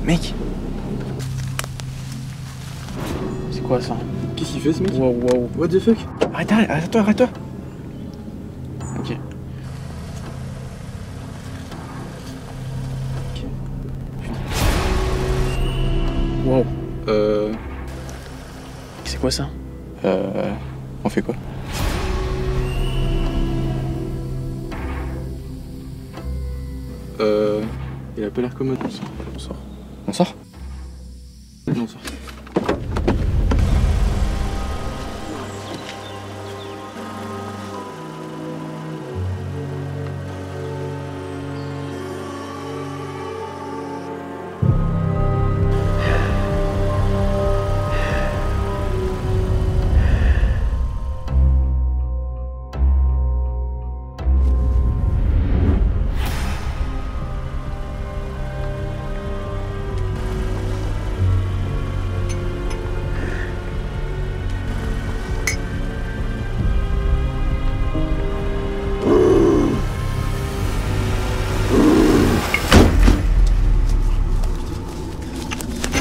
Mec. C'est quoi ça? Qu'est-ce qu'il fait ce mec? Wow. What the fuck? Arrête-toi. Ok. Wow. C'est quoi ça? On fait quoi? Il a pas l'air commode. On sort. On sort? Non, on sort.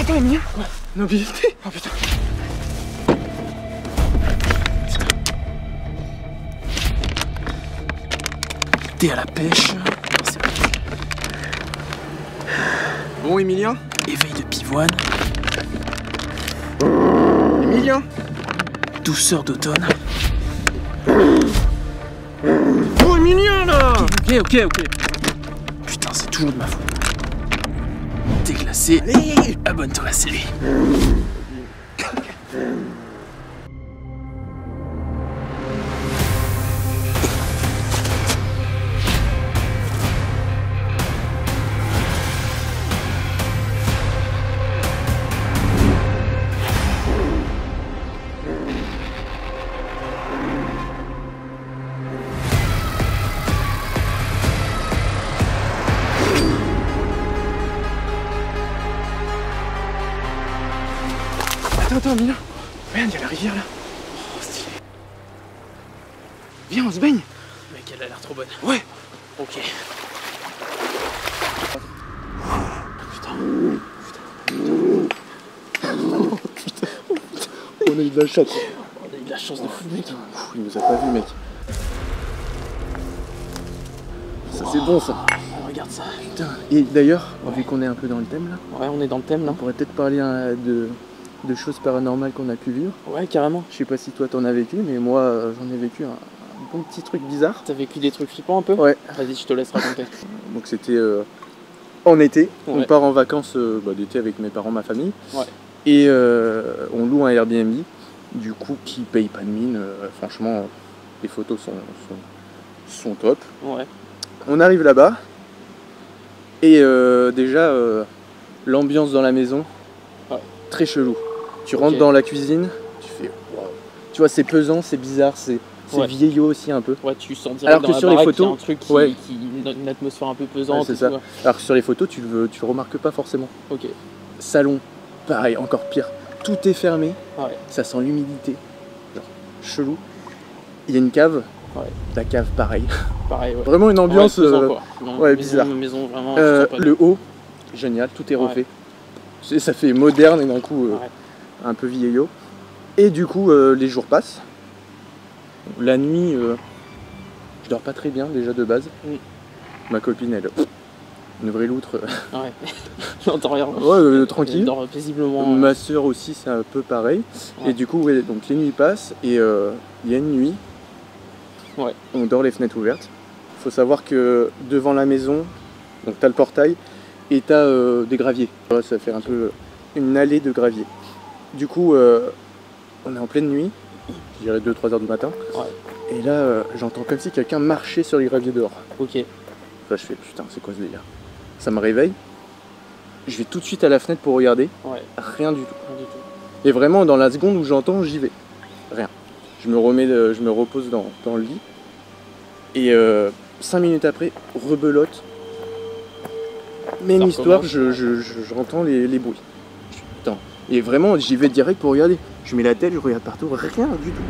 Attends, Emilia. Quoi? Mobilité? Oh putain. T'es à la pêche. Bon, Emilien? Éveil de pivoine. Emilien? Douceur d'automne. Oh, Emilien là! Ok. Putain, c'est toujours de ma faute. T'es glacé. Allez! Abonne-toi à la série. Attends, Emilien. Regarde, y'a la rivière là. Oh, stylé. Viens, on se baigne. Mec, elle a l'air trop bonne. Ouais. Ok. On a eu de la chatte. On a eu de la chance de fou, mec. Il nous a pas vu, mec. Ça, c'est bon, ça. Oh, regarde ça. Putain. Et d'ailleurs, vu qu'on est un peu dans le thème là, Ouais, on est dans le thème là. on pourrait peut-être parler de choses paranormales qu'on a pu vivre. Ouais, carrément. Je sais pas si toi t'en as vécu, mais moi j'en ai vécu un bon petit truc bizarre. T'as vécu des trucs flippants un peu? Ouais. Vas-y, je te laisse raconter. Donc c'était en été. On Ouais. part en vacances d'été avec mes parents, ma famille. Ouais. Et on loue un Airbnb. Du coup, qui paye pas de mine. Franchement, les photos sont top. Ouais. On arrive là-bas. Et déjà, l'ambiance dans la maison, Ouais. très chelou. Tu rentres Ok. dans la cuisine, tu fais wow. Tu vois, c'est pesant, c'est bizarre, c'est Ouais. vieillot aussi un peu. Ouais, tu sens direct Alors dans que la sur les baraque qu'il y a photos, un truc qui, ouais. une atmosphère un peu Ouais, pesante. c'est et ça. tout, ouais. Alors que sur les photos, tu le remarques pas forcément. Ok. Salon, pareil, encore pire. Tout est fermé, Ouais. ça sent l'humidité. Genre, chelou. Il y a une cave, Ouais. la cave, pareil. Pareil, ouais. Vraiment une ambiance. Ouais, pesant, quoi. Non, ouais, maison, bizarre. Maison vraiment. sympa. Le haut, génial, tout est refait. Ça fait moderne et d'un coup Ouais. un peu vieillot. Et du coup, les jours passent. La nuit, je dors pas très bien déjà de base. Mm. Ma copine, elle, une vraie loutre. Ouais. J'entends rien. Ouais, tranquille. Elle dort paisiblement. Ma soeur aussi, c'est un peu pareil. Ouais. Et du coup, ouais, donc les nuits passent et il y a une nuit. Ouais. On dort les fenêtres ouvertes. Faut savoir que devant la maison, donc t'as le portail et t'as des graviers. Ouais, ça fait un peu une allée de gravier. Du coup, on est en pleine nuit, je dirais 2-3 heures du matin. Ouais. Et là, j'entends comme si quelqu'un marchait sur les graviers dehors. Ok. Enfin, je fais putain, c'est quoi ce délire? Ça me réveille. Je vais tout de suite à la fenêtre pour regarder. Ouais. Rien du tout. Rien du tout. Et vraiment, dans la seconde où j'entends, j'y vais. Rien. Je me repose dans le lit. Et 5 minutes après, rebelote. Même Ça histoire, recommence. j'entends les bruits. Je fais, putain. Et vraiment, j'y vais direct pour regarder. Je mets la tête, je regarde partout, rien du tout.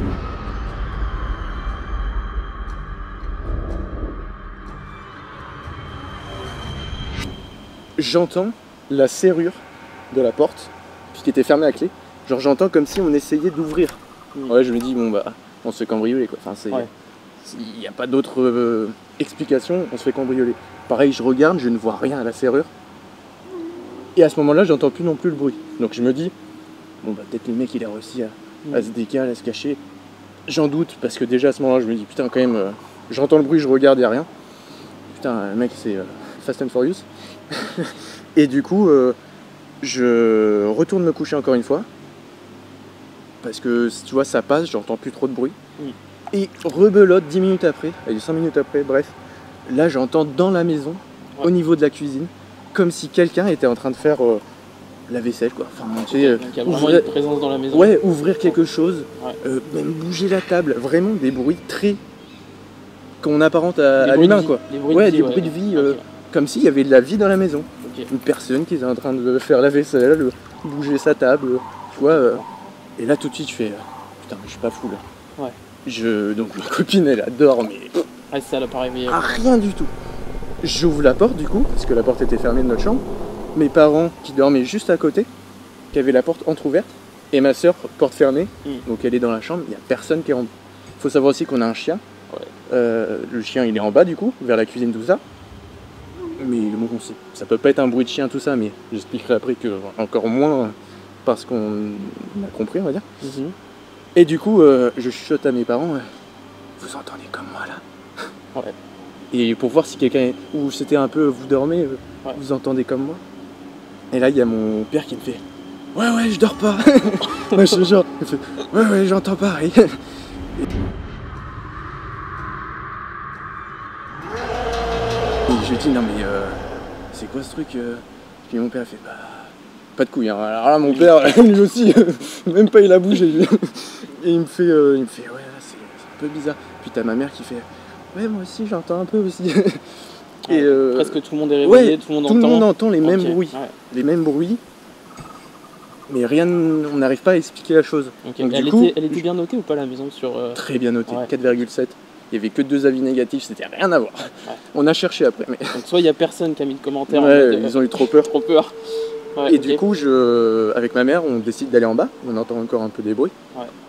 J'entends la serrure de la porte, puis qui était fermée à clé. Genre j'entends comme si on essayait d'ouvrir. Ouais, je me dis bon bah on se fait cambrioler quoi. Enfin c'est, il n'y a pas d'autre explication, on se fait cambrioler. Pareil, je regarde, je ne vois rien à la serrure. Et à ce moment-là, j'entends plus non plus le bruit. Donc je me dis bon bah peut-être le mec il a réussi à se décaler, à se cacher. J'en doute parce que déjà à ce moment-là, je me dis putain quand même, j'entends le bruit, je regarde, il n'y a rien. Putain, le mec c'est Fast and Furious. Et du coup, je retourne me coucher encore une fois. Parce que tu vois, ça passe, j'entends plus trop de bruit. Et rebelote 10 minutes après, allez 5 minutes après, bref. Là, j'entends dans la maison, au niveau de la cuisine, comme si quelqu'un était en train de faire la vaisselle, quoi. Enfin, tu sais, donc il y a vraiment une présence dans la maison. Ouais, ouvrir quelque chose, même bouger la table. Vraiment des bruits très qu'on apparente à l'humain, quoi. Des bruits de vie, comme s'il y avait de la vie dans la maison. Une personne qui est en train de faire la vaisselle, bouger sa table, tu vois. Et là, tout de suite, je fais putain, mais je suis pas fou là. Donc ma copine, elle adore, mais ça l'a pas réveillé. Rien du tout. J'ouvre la porte du coup, parce que la porte était fermée de notre chambre. Mes parents qui dormaient juste à côté, qui avaient la porte entrouverte, et ma soeur, porte fermée, donc elle est dans la chambre, il n'y a personne qui est en... Faut savoir aussi qu'on a un chien. Le chien il est en bas du coup, vers la cuisine, tout ça. Mais bon, ça peut pas être un bruit de chien tout ça, mais j'expliquerai après que encore moins parce qu'on a compris, on va dire. Et du coup, je chuchote à mes parents, vous entendez comme moi là? Et pour voir si quelqu'un, ou c'était un peu, vous dormez, vous entendez comme moi? Et là, il y a mon père qui me fait, ouais, je dors pas. Moi, je genre, il fait, ouais, j'entends pas. Et je lui dis, non mais c'est quoi ce truc? Puis mon père fait, bah, pas de couilles. Hein. Alors là, mon père, lui aussi, même pas il a bougé. Et il me fait, ouais, c'est un peu bizarre. Puis t'as ma mère qui fait, ouais, moi aussi, j'entends un peu aussi. Et presque tout le monde est réveillé, tout le monde entend les mêmes bruits. Les mêmes bruits. Mais rien, on n'arrive pas à expliquer la chose. Donc, elle était bien notée ou pas la maison sur Très bien notée, 4,7. Il n'y avait que 2 avis négatifs, c'était rien à voir. On a cherché après. Mais... Donc soit il n'y a personne qui a mis de commentaire. Ils ont eu trop peur. Et du coup, avec ma mère, on décide d'aller en bas. On entend encore un peu des bruits.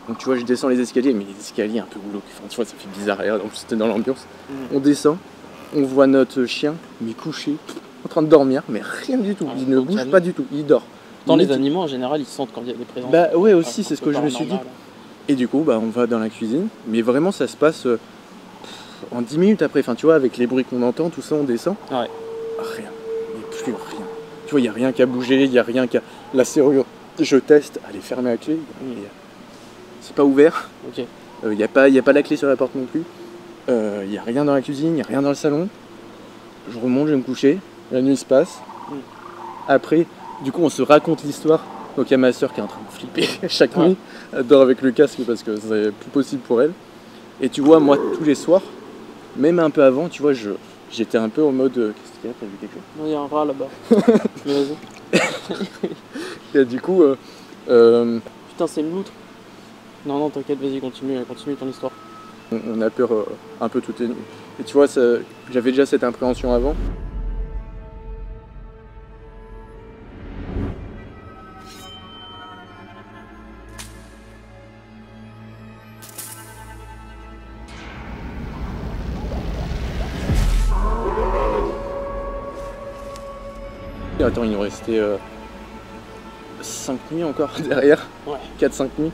Donc tu vois, je descends les escaliers, mais les escaliers un peu glauques. Enfin, tu vois, ça fait bizarre. En plus, c'était dans l'ambiance. On descend, on voit notre chien, mais couché, en train de dormir, mais rien du tout. Il ne bouge pas du tout, il dort. Dans les animaux, en général, ils sentent quand il y a des présences. Bah ouais, aussi, c'est ce que je me suis dit. Et du coup, bah, on va dans la cuisine. Mais vraiment, ça se passe en 10 minutes après. Enfin, tu vois, avec les bruits qu'on entend, tout ça, on descend. Rien. Il n'y a plus rien. Tu vois, il n'y a rien qu'à bouger, il n'y a rien qu'à... La serrure, je teste, elle est fermée à clé. C'est pas ouvert. Il n'y a pas la clé sur la porte non plus. Il n'y a rien dans la cuisine, il n'y a rien dans le salon. Je remonte, je vais me coucher. La nuit se passe. Après, du coup, on se raconte l'histoire. Donc il y a ma soeur qui est en train de flipper chaque nuit. Elle dort avec le casque parce que c'est plus possible pour elle. Et tu vois, moi, tous les soirs, même un peu avant, tu vois, j'étais un peu en mode... Qu'est-ce qu'il y a? T'as vu quelque chose? Non, il y a un rat là-bas. Mais vas-y. Et du coup... Putain, c'est une loutre. Non, t'inquiète, vas-y, continue ton histoire. On a peur un peu toutes les nuits. Et tu vois, j'avais déjà cette appréhension avant. Attends, il nous restait 5 nuits encore derrière, 4-5 nuits.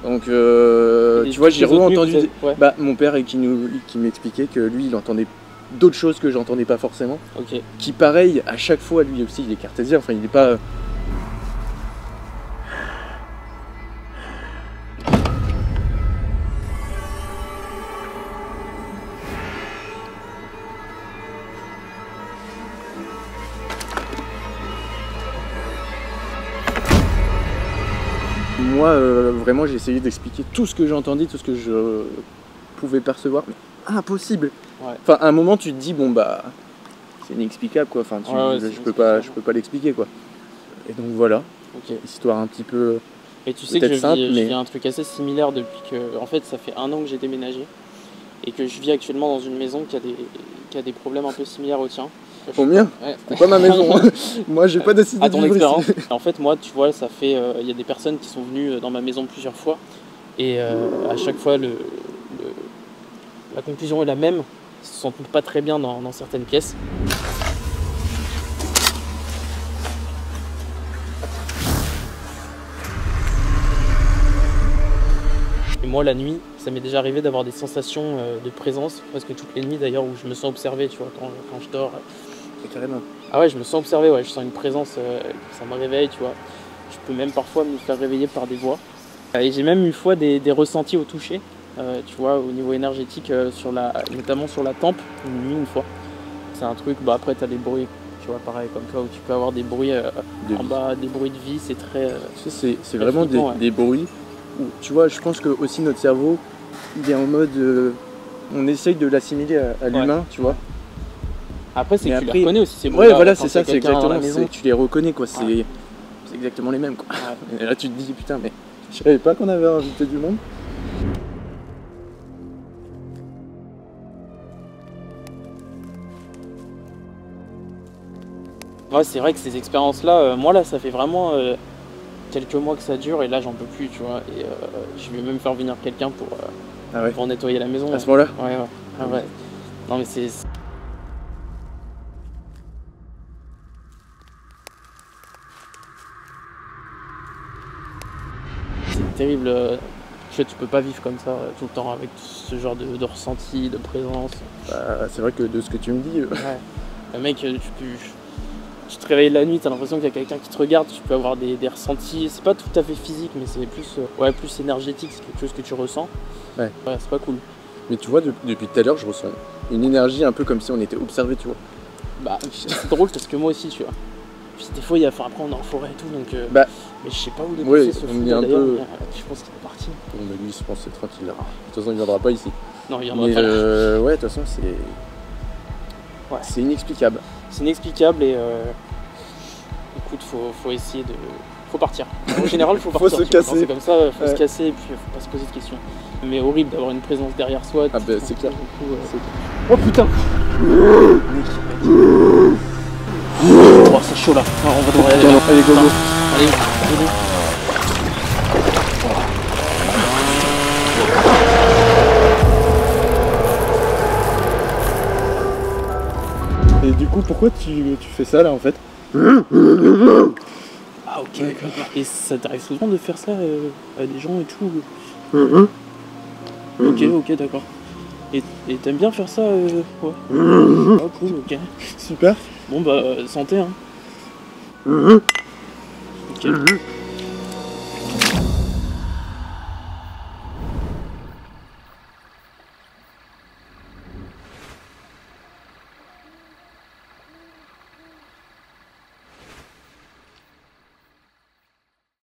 Donc tu vois, j'ai re-entendu mon père qui m'expliquait que lui il entendait d'autres choses que j'entendais pas forcément. Qui pareil, à chaque fois, lui aussi il est cartésien, enfin il est pas... Moi, vraiment, j'ai essayé d'expliquer tout ce que j'entendais, tout ce que je pouvais percevoir, mais impossible. Enfin, à un moment, tu te dis, bon, bah, c'est inexplicable, quoi. Enfin, je peux pas l'expliquer, quoi. Et donc, voilà. Histoire un petit peu. Et tu sais que je vis un truc assez similaire depuis que. En fait, ça fait 1 an que j'ai déménagé et que je vis actuellement dans une maison qui a des problèmes un peu similaires aux tiens. Au mien, Ouais. c'est pas ma maison. Hein. Moi, j'ai pas décidé À de ton vivre expérience. ici. En fait, moi, tu vois, ça fait. Il y a des personnes qui sont venues dans ma maison plusieurs fois. Et à chaque fois, la conclusion est la même. Ils se sentent pas très bien dans certaines pièces. Et moi, la nuit, ça m'est déjà arrivé d'avoir des sensations de présence, presque toutes les nuits d'ailleurs, où je me sens observé, tu vois, quand je dors. Carrément. Ah ouais, je me sens observé, ouais, je sens une présence, ça me réveille, tu vois. Je peux même parfois me faire réveiller par des voix. Et j'ai même une fois des ressentis au toucher, tu vois, au niveau énergétique, notamment sur la tempe, une nuit, une fois. C'est un truc, bah après t'as des bruits, tu vois, pareil comme toi, où tu peux avoir des bruits en bas, des bruits de vie, c'est très... Tu sais, c'est vraiment des bruits où, tu vois, je pense que aussi notre cerveau, il est en mode... on essaye de l'assimiler à l'humain, tu vois. Après, c'est Mais que tu après- les reconnais aussi, ces bruits-là. Ouais, voilà, quand c'est ça, t'as c'est quelqu'un dans la exactement, maison. tu les reconnais, quoi. Ouais. C'est exactement les mêmes, quoi. Ouais. Et là, tu te dis, putain, mais je savais pas qu'on avait invité du monde. Ouais, c'est vrai que ces expériences-là, moi là, ça fait vraiment quelques mois que ça dure et là, j'en peux plus, tu vois. Et je vais même faire venir quelqu'un Ah ouais. pour nettoyer la maison. À ce moment-là. Ouais, ouais. Ah ouais. Non, mais c'est terrible. Tu peux pas vivre comme ça tout le temps avec ce genre de ressenti, de présence. Bah, c'est vrai que de ce que tu me dis, Ouais. Le mec, tu te réveilles la nuit, t'as l'impression qu'il y a quelqu'un qui te regarde, tu peux avoir des ressentis. C'est pas tout à fait physique, mais c'est plus énergétique, c'est quelque chose que tu ressens. Ouais. Ouais, c'est pas cool. mais tu vois, depuis tout à l'heure, je ressens une énergie un peu comme si on était observé, tu vois. Bah, c'est drôle parce que moi aussi, tu vois. Puis des fois, après, on est en forêt et tout, donc. Bah, mais je sais pas où ouais, déplacer ce fou on est un d'ailleurs. peu- Je pense qu'il est parti. Bon, bah, lui, je pense que c'est tranquille là. De toute façon, il viendra pas ici. Non, il y en a Mais pas là. ouais, de toute façon, c'est. Ouais. C'est inexplicable. C'est inexplicable et. Écoute, faut essayer de. Faut partir. En général, faut partir. se tu vois. casser. Quand c'est comme ça, faut se Ouais. casser et puis faut pas se poser de questions. Mais horrible d'avoir une présence derrière soi. Ah tu bah, te c'est rends clair. compte du coup, C'est- Oh putain Oh, c'est chaud là. On va devoir y aller. Là. Allez, go, go. Allez, allez. Et du coup, pourquoi tu fais ça là en fait? Ah ok, d'accord. Et ça t'arrive souvent de faire ça à des gens et tout? Ok, d'accord. Et t'aimes bien faire ça ouais. Ah cool, ok. Super. Bon bah santé hein. Ok.